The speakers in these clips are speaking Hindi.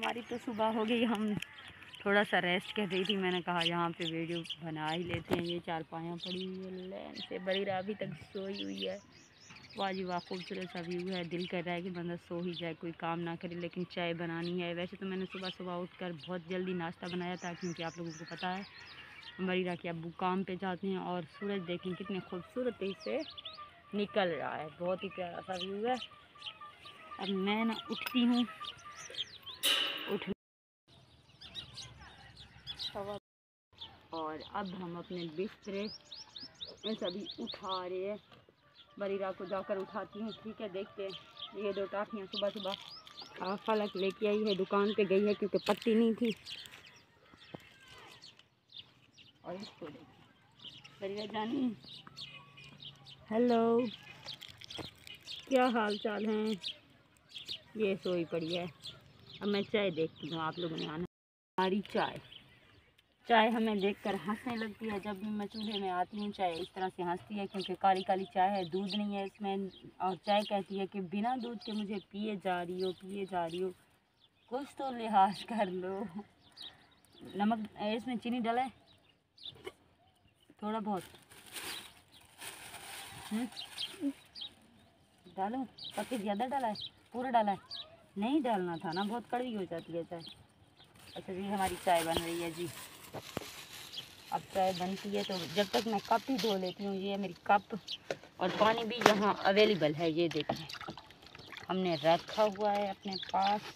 हमारी तो सुबह हो गई, हम थोड़ा सा रेस्ट कर रही थी। मैंने कहा यहाँ पे वीडियो बना ही लेते हैं। ये चारपाइयाँ पड़ी हुई है लैन से, बरीरा अभी तक सोई हुई है। वाह जी वाह, खूबसूरत सा व्यू है। दिल कर रहा है कि बंदा सो ही जाए, कोई काम ना करे, लेकिन चाय बनानी है। वैसे तो मैंने सुबह सुबह उठकर बहुत जल्दी नाश्ता बनाया था, क्योंकि आप लोगों को पता है बरीरा के अब्बू काम पे जाते हैं। और सूरज देखें कितने खूबसूरती से निकल रहा है, बहुत ही प्यारा सा व्यू है। अब मैं ना उठती हूँ, और अब हम अपने बिस्तरे सभी उठा रहे हैं। बरीरा को जाकर उठाती हूँ, ठीक है। देखते हैं, ये 2 टाफियाँ सुबह सुबह फलक लेके आई है, दुकान पे गई है क्योंकि पत्ती नहीं थी। और इसको देखिए, बरीरा जानी, हेलो, क्या हाल चाल हैं? ये सोई पड़ी है। अब मैं चाय देखती हूँ, आप लोगों ने आना। हमारी चाय हमें देखकर हंसने लगती है। जब भी मैं चूल्हे में आती हूँ चाय इस तरह से हंसती है, क्योंकि काली काली चाय है, दूध नहीं है इसमें। और चाय कहती है कि बिना दूध के मुझे पिए जा रही हो, कुछ तो लिहाज कर लो। नमक इसमें चीनी डाला है थोड़ा बहुत, डालो। पत्ती ज़्यादा डाला है, पूरा डाला है? नहीं डालना था ना, बहुत कड़वी हो जाती है चाय। अच्छा जी, हमारी चाय बन रही है जी। अब चाय बनती है तो जब तक मैं कप ही धो लेती हूँ। ये मेरी कप और पानी भी यहाँ अवेलेबल है, ये देखें, हमने रखा हुआ है अपने पास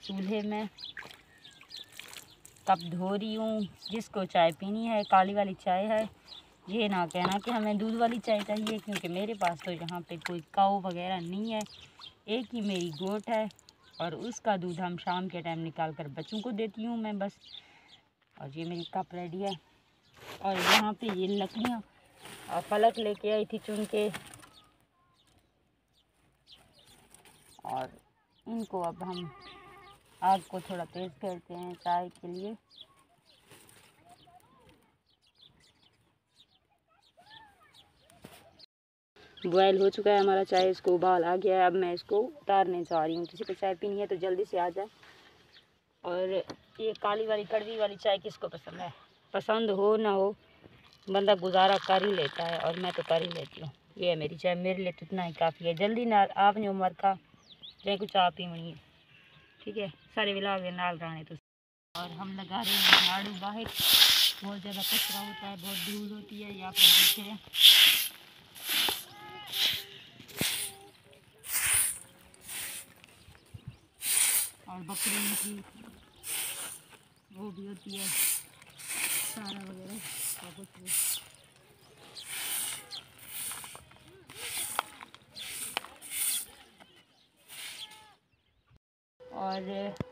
चूल्हे में। कप धो रही हूँ। जिसको चाय पीनी है, काली वाली चाय है, ये ना कहना कि हमें दूध वाली चाय चाहिए, क्योंकि मेरे पास तो यहाँ पे कोई काऊ वगैरह नहीं है। एक ही मेरी गोट है, और उसका दूध हम शाम के टाइम निकाल कर बच्चों को देती हूँ मैं बस। और ये मेरी कप रेडी है। और यहाँ पे ये लकड़ियाँ फलक लेके आई थी चुन के, और इनको अब हम आग को थोड़ा तेज़ करते हैं चाय के लिए। बॉयल हो चुका है हमारा चाय, इसको उबाल आ गया है। अब मैं इसको उतारने जा रही हूँ। किसी को चाय पीनी है तो जल्दी से आ जाए। और ये काली वाली कड़वी वाली चाय किसको पसंद है? पसंद हो ना हो, बंदा गुजारा कर ही लेता है, और मैं तो कर ही लेती हूँ। ये है मेरी चाय, मेरे लिए तो इतना ही काफ़ी है। जल्दी ना आपने उम्र का चाहे कुछ आप ही वही, ठीक है। सारे विलाग नाल राने तो। और हम लगा रहे हैं झाड़ू बाहर, बहुत ज़्यादा कचरा होता है, बहुत धूल होती है, ये आप लोग देखें। और बकरी की वो भी होती है, सारा वगैरह और कुछ भी। और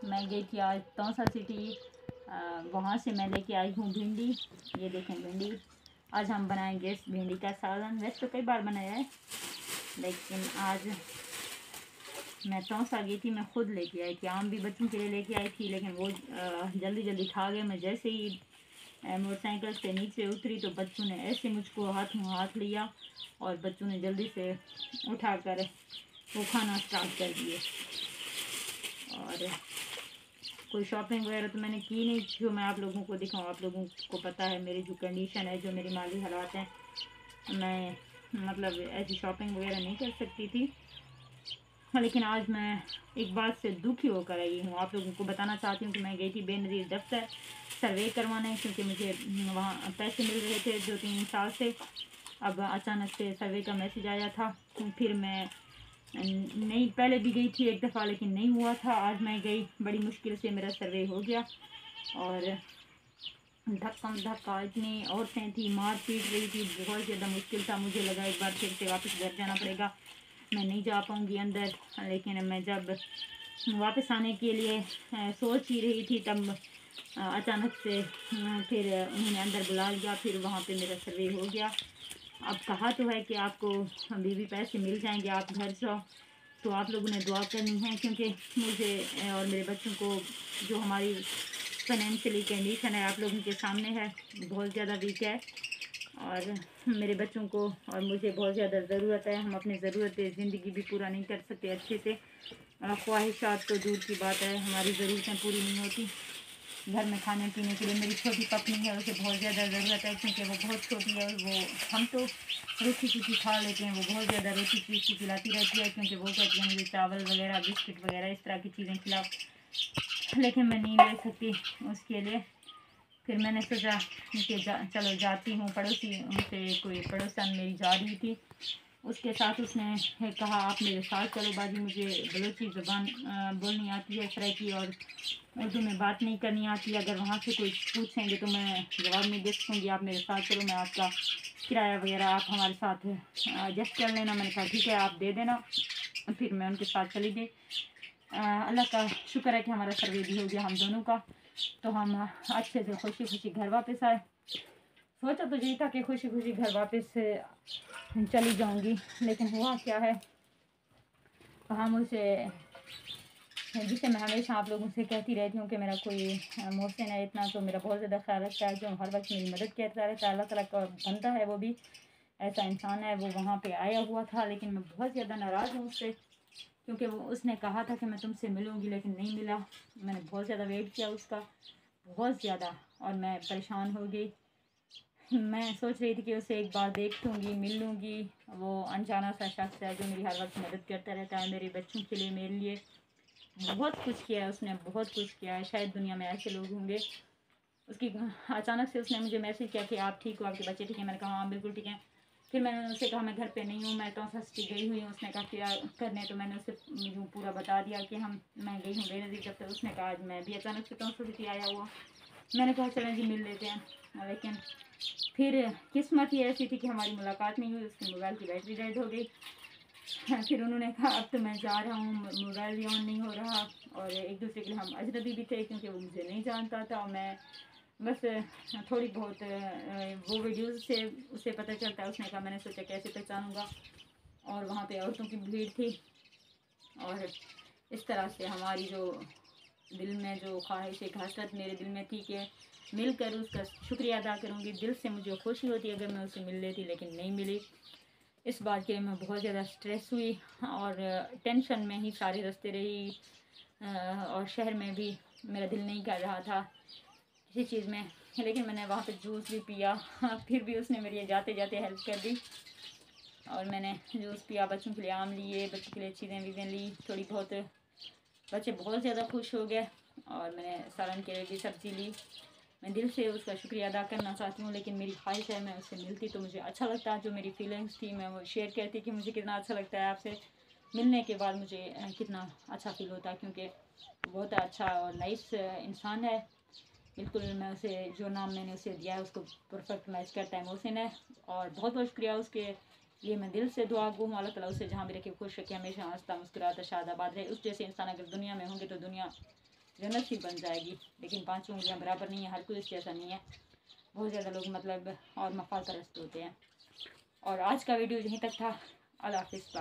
मैं गई थी आज तौसा सिटी, वहाँ से मैं लेके आई हूँ भिंडी। ये देखें भिंडी, आज हम बनाएंगे इस भिंडी का सालन। वैसे तो कई बार बनाया है, लेकिन आज मैं तौसा गई थी, मैं खुद लेके आई थी। आम भी बच्चों के लिए लेके आई थी, लेकिन वो जल्दी जल्दी खा गए। मैं जैसे ही मोटरसाइकिल से नीचे उतरी तो बच्चों ने ऐसे मुझको हाथ लिया, और बच्चों ने जल्दी से उठाकर वो खाना स्टार्ट कर दिए। और कोई शॉपिंग वगैरह तो मैंने की नहीं, जो मैं आप लोगों को दिखाऊं। आप लोगों को पता है मेरी जो कंडीशन है, जो मेरी माली हालात हैं, मैं मतलब ऐसी शॉपिंग वगैरह नहीं कर सकती थी। लेकिन आज मैं एक बात से दुखी होकर आई हूँ। आप लोगों को बताना चाहती हूँ कि मैं गई थी बेनज़ीर दफ्तर सर्वे करवाने, क्योंकि मुझे वहाँ पैसे मिल रहे थे 2-3 साल से। अब अचानक से सर्वे का मैसेज आया था। फिर मैं नहीं, पहले भी गई थी एक दफ़ा, लेकिन नहीं हुआ था। आज मैं गई, बड़ी मुश्किल से मेरा सर्वे हो गया। और धक्का, इतनी औरतें थी, मार पीट रही थी, बहुत ज़्यादा मुश्किल था। मुझे लगा एक बार फिर से वापस घर जाना पड़ेगा, मैं नहीं जा पाऊँगी अंदर। लेकिन मैं जब वापस आने के लिए सोच ही रही थी, तब अचानक से फिर उन्होंने अंदर बुला लिया। फिर वहाँ पे मेरा सर्वे हो गया। अब कहा तो है कि आपको अभी भी पैसे मिल जाएंगे, आप घर जाओ। तो आप लोगों ने दुआ करनी है, क्योंकि मुझे और मेरे बच्चों को, जो हमारी फाइनेंशियली कंडीशन है आप लोगों के सामने है, बहुत ज़्यादा वीक है। और मेरे बच्चों को और मुझे बहुत ज़्यादा ज़रूरत है। हम अपनी ज़रूरत ज़िंदगी भी पूरा नहीं कर सकते अच्छे से, ख्वाहिशात तो दूर की बात है, हमारी ज़रूरतें पूरी नहीं होती। घर में खाने पीने के लिए मेरी छोटी पत्नी है, उसे बहुत ज़्यादा ज़रूरत है क्योंकि वो बहुत छोटी है। और वो हम तो रोटी सूखी खा लेते हैं, वो बहुत ज़्यादा रोटी चीज़ खिलाती रहती है क्योंकि वो कहती है मुझे चावल वगैरह बिस्किट वगैरह इस तरह की चीज़ें खिलाओ, लेकिन मैं नहीं ले सकती उसके लिए। फिर मैंने सोचा कि चलो जाती हूँ। पड़ोसी उनसे कोई पड़ोसन मेरी जा रही थी, उसके साथ उसने कहा आप मेरे साथ चलो बाजी, मुझे बलोची ज़बान बोलनी आती है सराइकी, और उर्दू में बात नहीं करनी आती। अगर वहाँ से कोई पूछेंगे तो मैं जवाब नहीं दे सकूँगी, आप मेरे साथ चलो, मैं आपका किराया वगैरह आप हमारे साथ एडजस्ट कर लेना। मैंने कहा ठीक है आप दे देना। फिर मैं उनके साथ चली गई। अल्लाह का शुक्र है कि हमारा सर्वे भी हो गया हम दोनों का, तो हम अच्छे से खुशी खुशी घर वापस आए। सोचा तो यही था कि खुशी खुशी घर वापस चली जाऊंगी, लेकिन हुआ क्या है, हम उसे जिसे मैं हमेशा आप लोगों से कहती रहती हूँ कि मेरा कोई मोहसिन है इतना, तो मेरा बहुत ज़्यादा ख्याल रखता है, जो हर वक्त मेरी मदद करता रहता है। अल्लाह ताला का बंदा है, वो भी ऐसा इंसान है। वो वहाँ पे आया हुआ था, लेकिन मैं बहुत ज़्यादा नाराज़ हूँ उससे, क्योंकि वो उसने कहा था कि मैं तुमसे मिलूँगी, लेकिन नहीं मिला। मैंने बहुत ज़्यादा वेट किया उसका, बहुत ज़्यादा, और मैं परेशान हो गई। मैं सोच रही थी कि उसे एक बार देख लूँगी, मिल लूँगी। वो अनजाना सा शख्स है जो मेरी हर वक्त मदद करता रहता है, मेरे बच्चों के लिए, मेरे लिए बहुत कुछ किया है उसने, बहुत कुछ किया है। शायद दुनिया में ऐसे लोग होंगे। उसकी अचानक से उसने मुझे मैसेज किया कि आप ठीक हो, आपके बच्चे ठीक हैं? मैंने कहा हाँ बिल्कुल ठीक है। फिर मैंने उससे कहा मैं घर पे नहीं हूँ, मैं टॉन्सा सिटी गई हुई हूँ। उसने कहा क्या करने, तो मैंने उसे मुझे पूरा बता दिया कि मैं गई हूँ बेनज़ीर दफ्तर। उसने कहा आज मैं भी अचानक से टॉन्सा सिटी आया हुआ। मैंने कहा चलें जी मिल लेते हैं, लेकिन फिर किस्मत ही ऐसी थी कि हमारी मुलाकात नहीं हुई। उसकी मोबाइल की बैटरी डेड हो गई। फिर उन्होंने कहा अब तो मैं जा रहा हूँ, मोबाइल भी ऑन नहीं हो रहा, और एक दूसरे के लिए हम अजनबी भी थे क्योंकि वो मुझे नहीं जानता था। और मैं बस थोड़ी बहुत वो वीडियोज़ से उसे पता चलता है। उसने कहा, मैंने सोचा कैसे पहचानूँगा, और वहाँ पे औरतों की भीड़ थी। और इस तरह से हमारी जो दिल में जो ख्वाहिश एक हसरत मेरे दिल में थी कि मिलकर उसका शुक्रिया अदा करूँगी। दिल से मुझे खुशी होती अगर मैं उसे मिल लेती, लेकिन नहीं मिली। इस बात के लिए मैं बहुत ज़्यादा स्ट्रेस हुई और टेंशन में ही सारे रास्ते रही। और शहर में भी मेरा दिल नहीं कर रहा था किसी चीज़ में, लेकिन मैंने वहाँ पे जूस भी पिया। फिर भी उसने मेरी जाते जाते हेल्प कर दी, और मैंने जूस पिया, बच्चों के लिए आम लिए, बच्चों के लिए चीज़ें वीज़ें ली थोड़ी बहुत। बच्चे बहुत ज़्यादा खुश हो गए, और मैंने सालन के लिए भी सब्ज़ी ली। मैं दिल से उसका शुक्रिया अदा करना चाहती हूँ, लेकिन मेरी ख्वाहिश है मैं उससे मिलती तो मुझे अच्छा लगता। जो मेरी फीलिंग्स थी मैं वो शेयर करती कि मुझे कितना अच्छा लगता है आपसे मिलने के बाद, मुझे कितना अच्छा फील होता है, क्योंकि बहुत अच्छा और नाइस इंसान है। बिल्कुल मैं उसे जो नाम मैंने उसे दिया है उसको परफेक्ट मैच करता है, मोहसिन है। और बहुत बहुत शुक्रिया उसके लिए, मैं दिल से दुआ गो हूँ। अल्लाह ताला उसे जहाँ भी रखे खुश रखे, हमेशा हंसता मुस्कुराता शादाबाद रहे। उस जैसे इंसान अगर दुनिया में होंगे तो दुनिया जन्नत ही बन जाएगी। लेकिन पाँचों उंगलियाँ बराबर नहीं है, हर कोई इस जैसा नहीं है। बहुत ज़्यादा लोग मतलब और मफाद परस्त होते हैं। और आज का वीडियो यहीं तक था। अल्लाह हाफ़िज़।